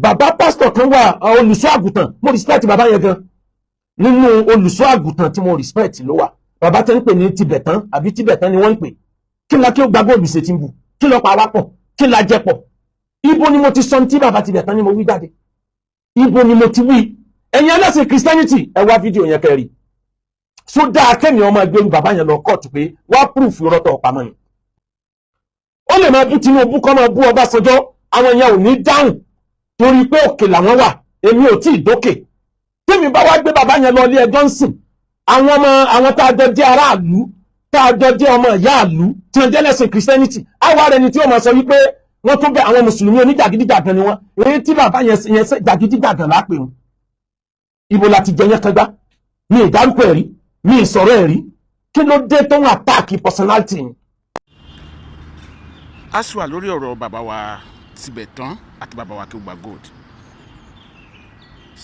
bàbá pásítọ̀ kan wà olùṣọ́ àgùntàn mo respect bàbá yẹn gan nínú olùṣọ́ àgùntàn tí mo respect ló wà bàbá tẹ́ ń pè ní Tibetan àbí Tibetan ni wọ́n ń pè kí la kí ó gbàgbọ́ òbíṣe tí ń bu kí lọ pa wá pọ̀ kí la jẹ pọ̀ ibo ni mo ti sọ tí bàbá Tibetan ni mo wí jáde ibo ni mo ti wí ẹ̀yin ẹlẹ́sìn Christianity ẹ wá fídíò yẹn kẹrì so dáa kẹ́mi ọmọ ẹgbẹ́rú bàbá yẹn lọ kóòtù pé wá proof rọ́tọ̀ ọ̀pamọ́ yẹn ó lè máa bú Tinubu kọ́ máa bú Ọbásanjọ́ àwọn yẹn ò ní dáhùn torí pé òkè làwọn wà èmi ò tí ì dókè tèmi bá wá gbé bàbá yẹn lọ ilé ẹjọ́ ń sìn àwọn tá a jọ jẹ́ aráàlú tá a jọ jẹ́ ọmọ ìyá àlú tí wọ́n jẹ́ lẹ́sìn Christianity àwa rẹ̀ ni tí wọ́n máa sọ wípé wọ́n tún bẹ àwọn mùsùlùmí oníjàgídíjàgan ni wọ́n èyí tí bàbá yẹn jàgídíjàgan lápè wọn ibo láti jẹ yẹn kẹgbá mi ìdárúkọ ẹ̀rí mi ìsọ̀rọ̀ ẹ̀rí kí ló dé tó ń àtàkì personality yìí. a sọ lórí ọ̀rọ̀ bàbá wa Tibetan àti bàbá wa Ajeugbagild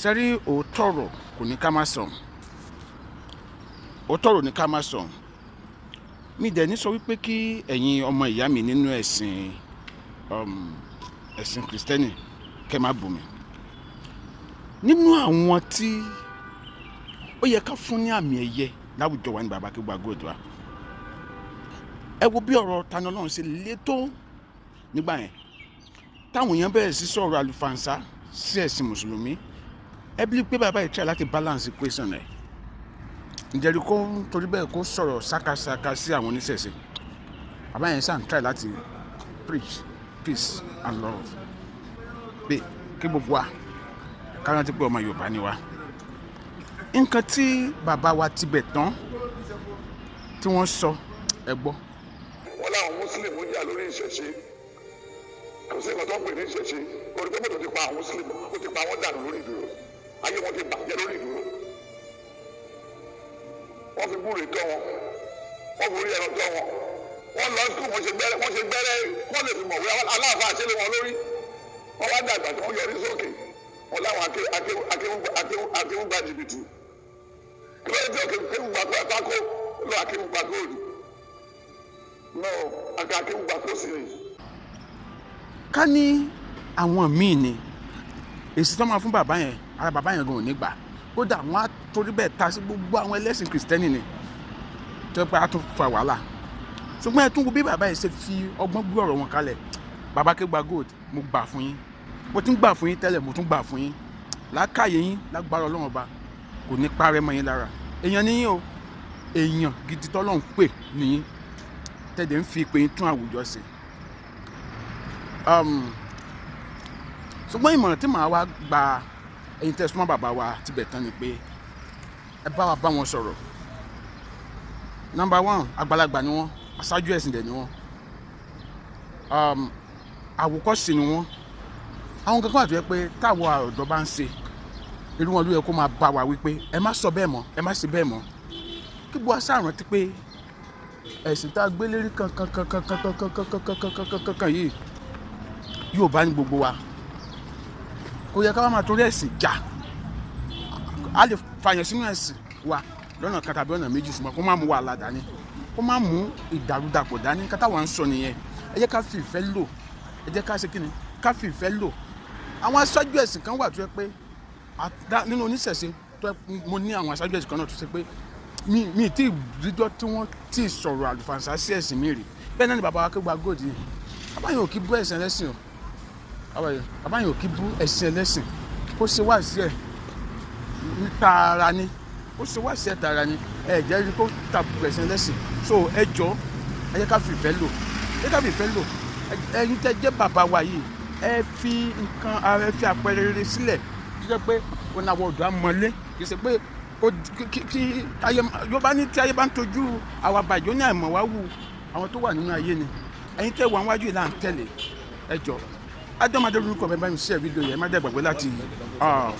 sẹ́rí òótọ́ ọ̀rọ̀ kò ní ká má sọ òótọ́ ọ̀rọ̀ ní ká má sọ mi dẹ̀ ní sọ wípé kí ẹ̀yin ọmọ ìyá mi nínú ẹ̀sìn Kristẹni kẹ́ má bù mí nínú àwọn tí ó yẹ ká fún ní àmì ẹ̀yẹ láwùjọ wa ní bàbá Ajeugbagild wa ẹ wo bí ọ̀rọ̀ Tani Olohun ṣe le tó nígbà yẹn táwọn èèyàn bẹ̀rẹ̀ sí sọ̀rọ̀ àlùfànṣá sí ẹ̀sìn mùsùlùmí ẹ bí pé bàbá yìí try láti balance equation ẹ̀ ǹjẹ́rìí kó torí bẹ́ẹ̀ kó sọ̀rọ̀ sákàsákà sí àwọn oníṣẹ̀ṣe bàbá yẹn sàn try láti preach peace and love pé kí gbogbo wa ká rántí pé ọmọ Yorùbá ni wa nǹkan tí bàbá wa Tibetan tí wọ́n sọ ẹ gbọ́. wọ́n láwọn mùsùlùmí jà lórí ìṣẹ̀ṣe kò sí nǹkan tó ń pè ní ìṣẹ̀ṣe orí pé mọ́tò ti pa àwọn mùsùlùmí ó ti pa wọ́n dànù lórí ìdúró ayé wọn ti bàjẹ́ lórí ìdúró wọ́n fi búrè tọ́ wọn wọ́n fi orí ẹ̀rọ tọ́ wọn wọ́n lọ sùkúù wọ́n ṣe gbẹ́rẹ́ wọ́n lè fi mọ̀wé aláàfáà àṣẹlẹ̀ wọn lórí wọ́n wá dàgbà tí wọ́n yọrí sókè wọ́n láwọn akéwùgbà jìbìtì kí ló dé akéwùgbà pátákó lọ akéwùgbà góòlù náà akéwùgbà kó sí ni. ká ní àwọn míì ni èsì tó máa fún bàbá yẹn ara bàbá yẹn gan ò ní gbà kódà wọn á torí bẹ́ẹ̀ ta sí gbogbo àwọn ẹlẹ́sìn Kristẹni ni tó yẹ pé á tún fa wàhálà ṣùgbọ́n ẹ tún wo bí bàbá yẹn ṣe fi ọgbọ́n gbé ọ̀rọ̀ wọn kalẹ̀ bàbá Ajeugbagild mo gbà fún yín mo tún gbà fún yín tẹ́lẹ̀ mo tún gbà fún yín lákàyè yín lágbára Ọlọ́run ọba kò ní parẹ́ mọ́ yín lára èèyàn níyìn o èèyàn gidi tọ́lọ́run pè níyìn tẹ̀dẹ̀ ń fi pé yín tún àwùjọ ṣe ṣùgbọ́n ìmọ̀ràn tí màá wá gba ẹ̀yin tẹ́ súnmọ́ bàbá wa Tibetan ni pé ẹ bá wa bá wọn sọ̀rọ̀ number one àgbàlagbà ni wọ́n aṣáájú ẹ̀sìn dẹ̀ ni wọ́n àwòkọ́ṣe ni wọ́n àwọn kankan àti ẹ pé táwọn ọ̀dọ́ bá ń ṣe irú wọn ló yẹ kó máa bá wa wípé ẹ má sọ bẹ́ẹ̀ mọ́ ẹ má ṣe bẹ́ẹ̀ mọ́ kí gbọ́ aṣáàrùn ti pé ẹ̀sìn tá a gbé lérí kankan yìí yóò bá ní gbogbo wa kò yẹ ká wá máa torí ẹ̀sìn jà a lè fàyàn sínú ẹ̀sìn wa lọ́nà kan tàbí ọ̀nà méjì ṣùgbọ́n kó má mú wàhálà dání kó má mú ìdàrúdàpọ̀ dání ká táwọn ń sọ nìyẹn ẹ jẹ́ ká fi ìfẹ́ lò ẹ jẹ́ ká ṣe kí ni ká fi ìfẹ́ lò àwọn aṣáájú ẹ̀sìn kan wà tó yẹ pé nínú oníṣẹ̀ṣe tó mo ní àwọn aṣáájú ẹ̀sìn kan náà tó ṣe pé mi tí ìdíjọ́ tí wọ́n ti sọ̀rọ̀ àlùfànṣá sí ẹ̀sìn mi rè bẹ́ẹ̀ náà ni bàbá wa Ajeugbagild yìí bàbá yẹn ò kí bú ẹ̀sìn ẹlẹ́sìn o bàbá yẹn ò kí bú ẹ̀sìn ẹlẹ́sìn kó ṣe wá sí ẹ̀ ní tààrà ni ó ṣe wá sí ẹ̀ tààrà ni ẹ̀ jẹ́ rí kó tàbùkù ẹ̀sìn ẹlẹ́sìn so ẹ jọ ẹ jẹ́ ká fi ìfẹ́ lò ẹ ká fi ìfẹ́ lò ẹ̀yin tẹ́ jẹ́ bàbá wa yìí ẹ fi nǹkan ara ẹ fi àpẹẹrẹ rere sílẹ̀ tó jẹ́ pé òun àwọn ọ̀dọ́ àmọ́lé kì í ṣe pé kí ayé Yorùbá ní tí ayé bá ń tọ́jú àwọn àbàjọ́ ní àìmọ̀ wá wù àwọn tó wà nínú ayé ni ẹ̀yin tẹ́ wà wájú ìlànà tẹ̀lé ẹ jọ Adéọmọdé lórúkọ bẹ́ẹ̀ bá mi share fídíò yẹn má dẹ́ gbàgbé láti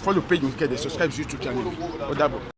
follow page mi kẹ́ẹ̀dẹ̀ subscribe sí YouTube channel ó dàbọ̀.